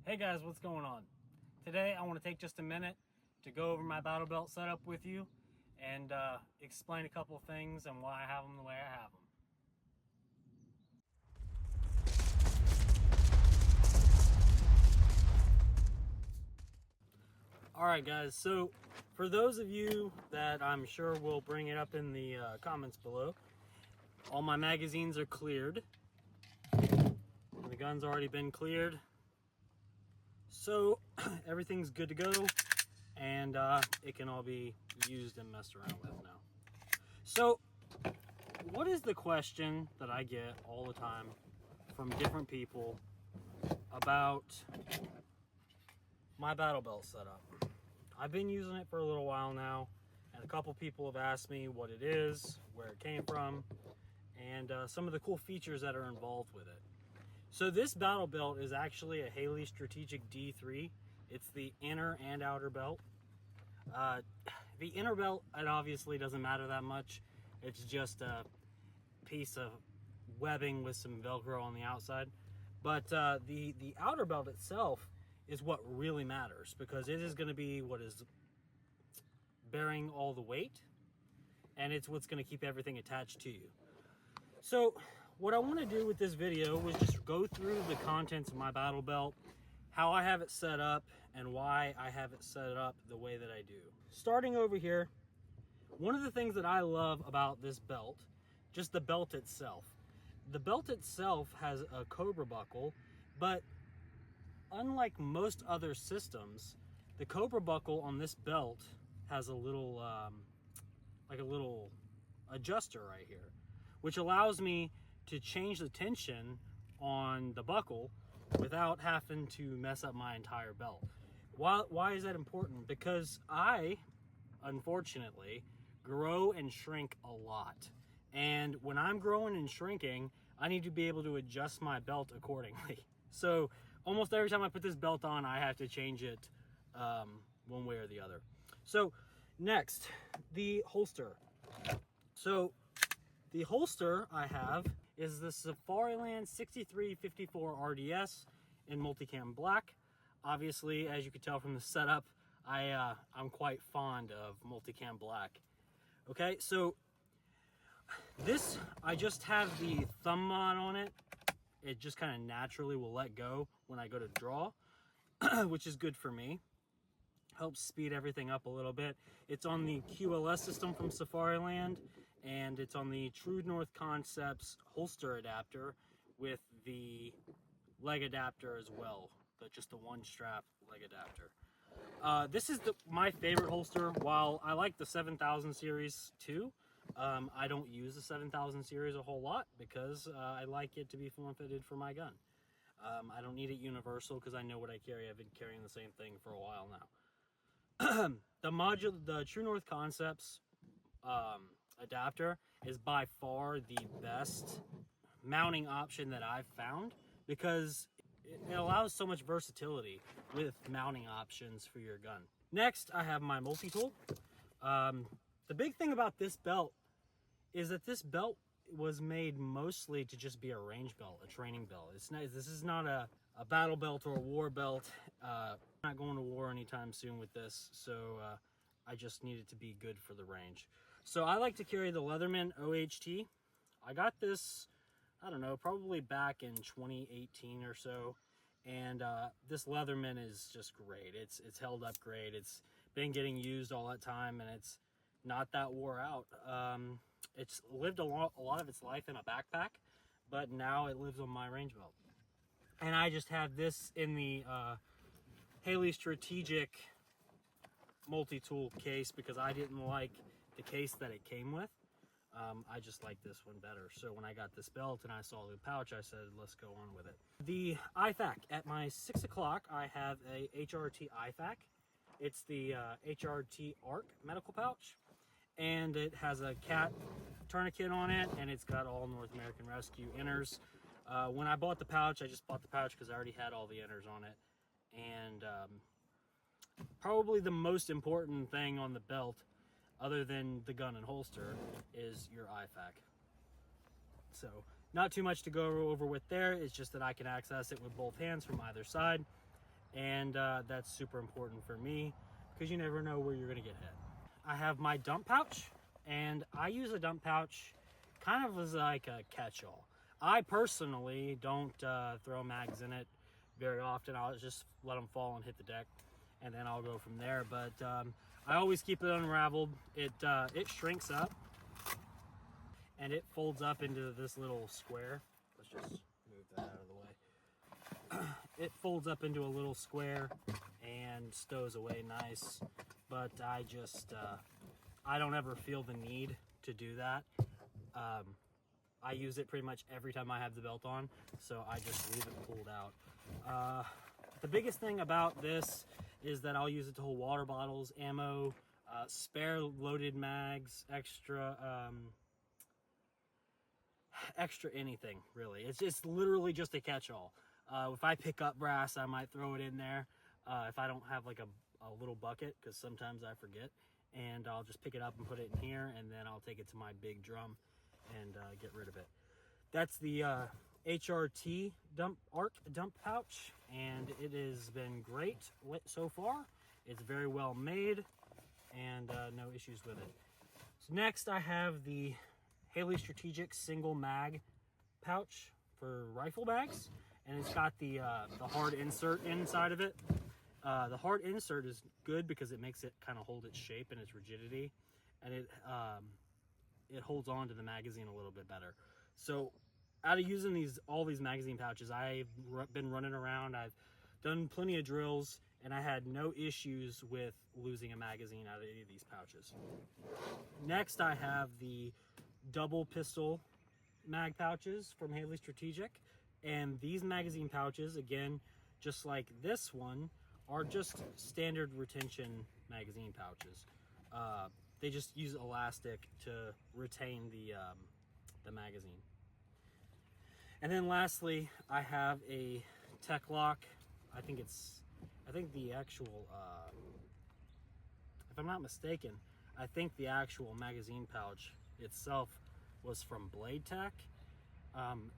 Hey guys, what's going on? Today I want to take just a minute to go over my battle belt setup with you and explain a couple of things and why I have them the way I have them. Alright guys, so for those of you that I'm sure will bring it up in the comments below, all my magazines are cleared. The gun's already been cleared. So everything's good to go, and it can all be used and messed around with now. So what is the question that I get all the time from different people about my battle belt setup? I've been using it for a little while now, and a couple people have asked me what it is, where it came from, and some of the cool features that are involved with it. So this battle belt is actually a Haley Strategic D3. It's the inner and outer belt. The inner belt, it obviously doesn't matter that much. It's just a piece of webbing with some Velcro on the outside. But the outer belt itself is what really matters, because it is going to be what is bearing all the weight, and it's what's going to keep everything attached to you. So what I want to do with this video was just go through the contents of my battle belt, how I have it set up, and why I have it set up the way that I do. Starting over here, one of the things that I love about this belt, just the belt itself. The belt itself has a Cobra buckle, but unlike most other systems, the Cobra buckle on this belt has a little, like a little adjuster right here, which allows me to change the tension on the buckle without having to mess up my entire belt. Why is that important? Because I, unfortunately, grow and shrink a lot. And when I'm growing and shrinking, I need to be able to adjust my belt accordingly. So almost every time I put this belt on, I have to change it one way or the other. So next, the holster. So the holster I have is the Safariland 6354 RDS in multicam black. Obviously, as you can tell from the setup, I'm quite fond of multicam black. Okay, so this, I just have the thumb mod on it. It just kind of naturally will let go when I go to draw, which is good for me. Helps speed everything up a little bit. It's on the QLS system from Safariland, and it's on the ModestWarriorConcepts holster adapter with the leg adapter as well, just the one strap leg adapter. This is my favorite holster. While I like the 7000 series too, I don't use the 7000 series a whole lot because I like it to be form-fitted for my gun. I don't need it universal because I know what I carry. I've been carrying the same thing for a while now. The True North Concepts adapter is by far the best mounting option that I've found, because it allows so much versatility with mounting options for your gun. Next, I have my multi-tool. The big thing about this belt is that this belt was made mostly to just be a range belt, a training belt. This is not a battle belt or a war belt. I'm not going to war anytime soon with this, so I just need it to be good for the range. So I like to carry the Leatherman OHT. I got this, I don't know, probably back in 2018 or so, and this Leatherman is just great. It's held up great. It's been getting used all that time, and it's not that wore out. It's lived a lot of its life in a backpack, but now it lives on my range belt. And I just have this in the Haley Strategic multi-tool case because I didn't like the case that it came with. I just like this one better. So when I got this belt and I saw the pouch, I said, let's go on with it. The IFAK. At my 6 o'clock, I have a HRT IFAK. It's the HRT ARC medical pouch. And it has a cat tourniquet on it, and it's got all North American Rescue inners. When I bought the pouch, I just bought the pouch because I already had all the inners on it. And probably the most important thing on the belt, other than the gun and holster, is your IFAK. So not too much to go over with there. It's just that I can access it with both hands from either side. and that's super important for me because you never know where you're gonna get hit. I have my dump pouch, and I use a dump pouch kind of as like a catch-all. I personally don't throw mags in it very often. I'll just let them fall and hit the deck, and then I'll go from there. But I always keep it unraveled. It shrinks up, and it folds up into this little square. Let's just move that out of the way. It folds up into a little square and stows away nice. But I just, I don't ever feel the need to do that. I use it pretty much every time I have the belt on, so I just leave it pulled out. The biggest thing about this is that I'll use it to hold water bottles, ammo, spare loaded mags, extra anything, really. It's just literally just a catch-all. If I pick up brass, I might throw it in there. If I don't have like a little bucket, because sometimes I forget, and I'll just pick it up and put it in here, and then I'll take it to my big drum and get rid of it. That's the HRT ARC dump pouch, and it has been great so far. It's very well made, and no issues with it. So next I have the Haley Strategic single mag pouch for rifle bags, and it's got the hard insert inside of it. The hard insert is good because it makes it kind of hold its shape and its rigidity, and it holds on to the magazine a little bit better. So out of using all these magazine pouches, I've been running around, I've done plenty of drills, and I had no issues with losing a magazine out of any of these pouches. Next I have the double pistol mag pouches from Haley Strategic, and these magazine pouches, again, just like this one, are just standard retention magazine pouches. They just use elastic to retain the magazine. And then lastly, I have a Tech Lock. I think the actual, if I'm not mistaken, I think the actual magazine pouch itself was from Blade Tech.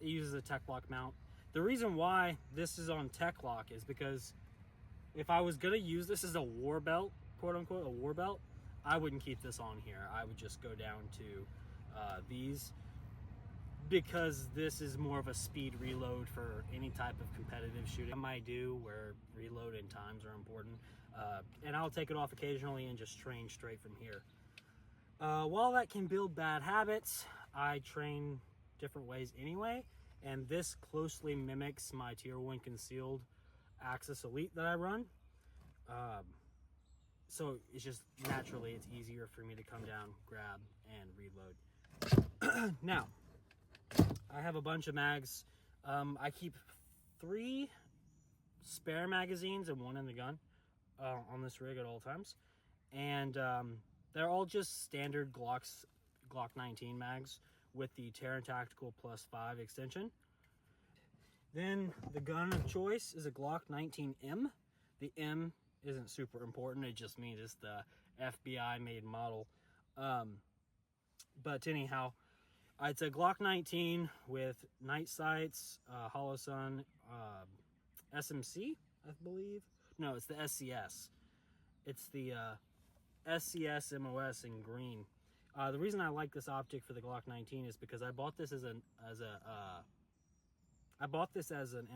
It uses a Tech Lock mount. The reason why this is on Tech Lock is because if I was gonna use this as a war belt, quote unquote, a war belt, I wouldn't keep this on here. I would just go down to these, because this is more of a speed reload for any type of competitive shooting I might do where reload and times are important. And I'll take it off occasionally and just train straight from here. While that can build bad habits, I train different ways anyway, and this closely mimics my Tier 1 concealed Axis Elite that I run. So it's just naturally, it's easier for me to come down, grab, and reload. Now, I have a bunch of mags. I keep 3 spare magazines and 1 in the gun on this rig at all times. And they're all just standard Glock 19 mags with the Terran Tactical +5 extension. Then the gun of choice is a Glock 19M. The M isn't super important, it just means it's the FBI made model. But anyhow, it's a Glock 19 with night sights, Holosun, SMC, I believe. No, it's the SCS. It's the SCS MOS in green. The reason I like this optic for the Glock 19 is because I bought this as an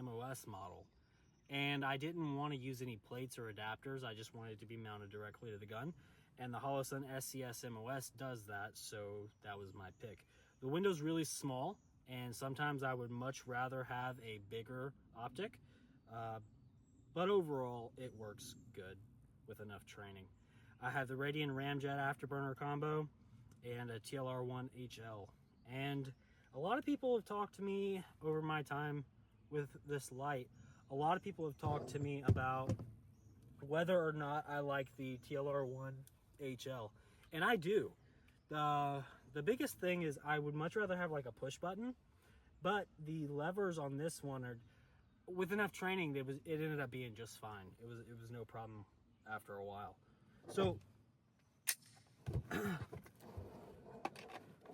MOS model, and I didn't want to use any plates or adapters. I just wanted it to be mounted directly to the gun, and the Holosun SCS MOS does that, so that was my pick. The window's really small, and sometimes I would much rather have a bigger optic, but overall it works good with enough training. I have the Radian Ramjet afterburner combo and a TLR1 HL, and a lot of people have talked to me over my time with this light. A lot of people have talked to me about whether or not I like the TLR1 HL, and I do. The biggest thing is I would much rather have like a push button, but the levers on this one are, with enough training, it ended up being just fine. It was no problem after a while. So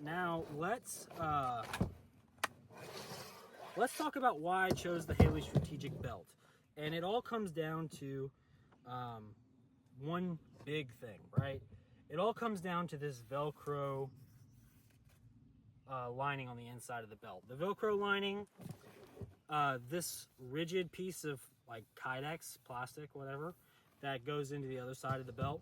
now let's talk about why I chose the Haley Strategic belt. And it all comes down to one big thing, right? It all comes down to this Velcro lining on the inside of the belt. The Velcro lining, this rigid piece of like Kydex, plastic, whatever, that goes into the other side of the belt.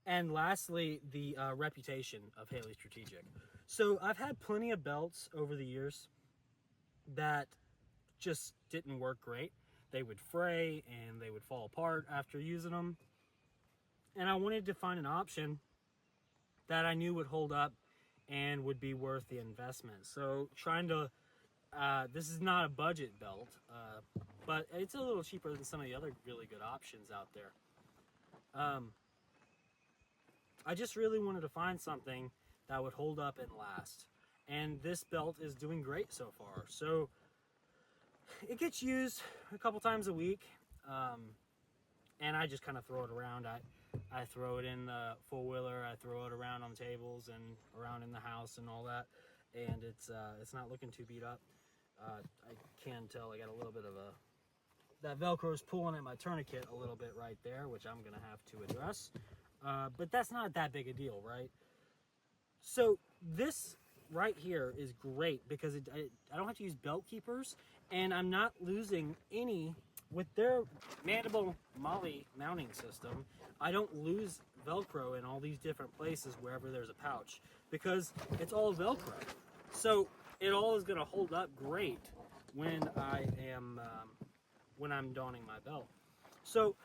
And lastly, the reputation of Haley Strategic. So I've had plenty of belts over the years that just didn't work great. They would fray and they would fall apart after using them. And I wanted to find an option that I knew would hold up and would be worth the investment. So trying to, this is not a budget belt, but it's a little cheaper than some of the other really good options out there. I just really wanted to find something that would hold up and last. And this belt is doing great so far. So it gets used a couple times a week, and I just kind of throw it around. I throw it in the four-wheeler, I throw it around on tables and around in the house and all that, and it's not looking too beat up. I can tell I got a little bit of that Velcro is pulling at my tourniquet a little bit right there, which I'm gonna have to address. But that's not that big a deal, right? So this right here is great because I don't have to use belt keepers, and I'm not losing any with their mandible molly mounting system. I don't lose Velcro in all these different places wherever there's a pouch because it's all Velcro. So it all is going to hold up great when I'm donning my belt. So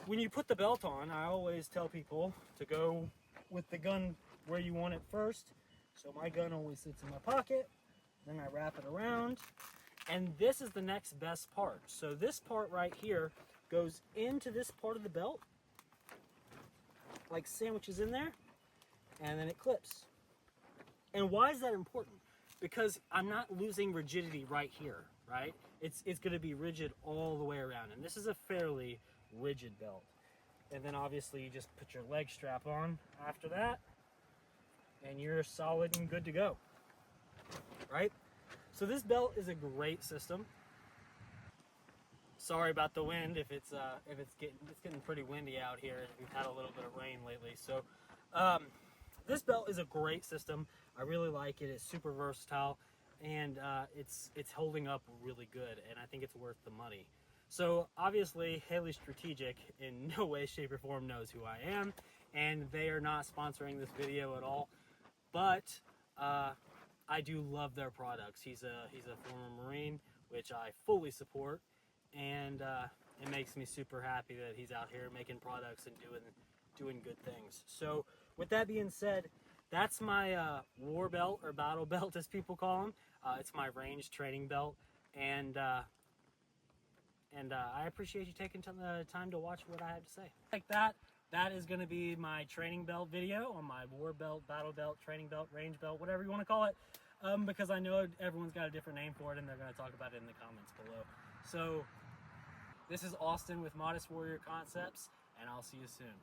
when you put the belt on, I always tell people to go with the gun where you want it first. So my gun always sits in my pocket, then I wrap it around, and this is the next best part. So this part right here goes into this part of the belt, like sandwiches in there, and then it clips. And why is that important? Because I'm not losing rigidity right here, right? It's going to be rigid all the way around, and this is a fairly rigid belt. And then obviously you just put your leg strap on after that, and you're solid and good to go, right? So this belt is a great system. Sorry about the wind if it's getting pretty windy out here. We've had a little bit of rain lately. So this belt is a great system. I really like it. It's super versatile, and it's holding up really good, and I think it's worth the money. So obviously Haley Strategic in no way, shape, or form knows who I am, and they are not sponsoring this video at all. But I do love their products. He's a former Marine, which I fully support, and it makes me super happy that he's out here making products and doing good things. So with that being said, that's my war belt, or battle belt as people call them. It's my range training belt, and I appreciate you taking the time to watch what I have to say. Like that is going to be my training belt video on my war belt, battle belt, training belt, range belt, whatever you want to call it, because I know everyone's got a different name for it, and they're going to talk about it in the comments below. So this is Austin with Modest Warrior Concepts, and I'll see you soon.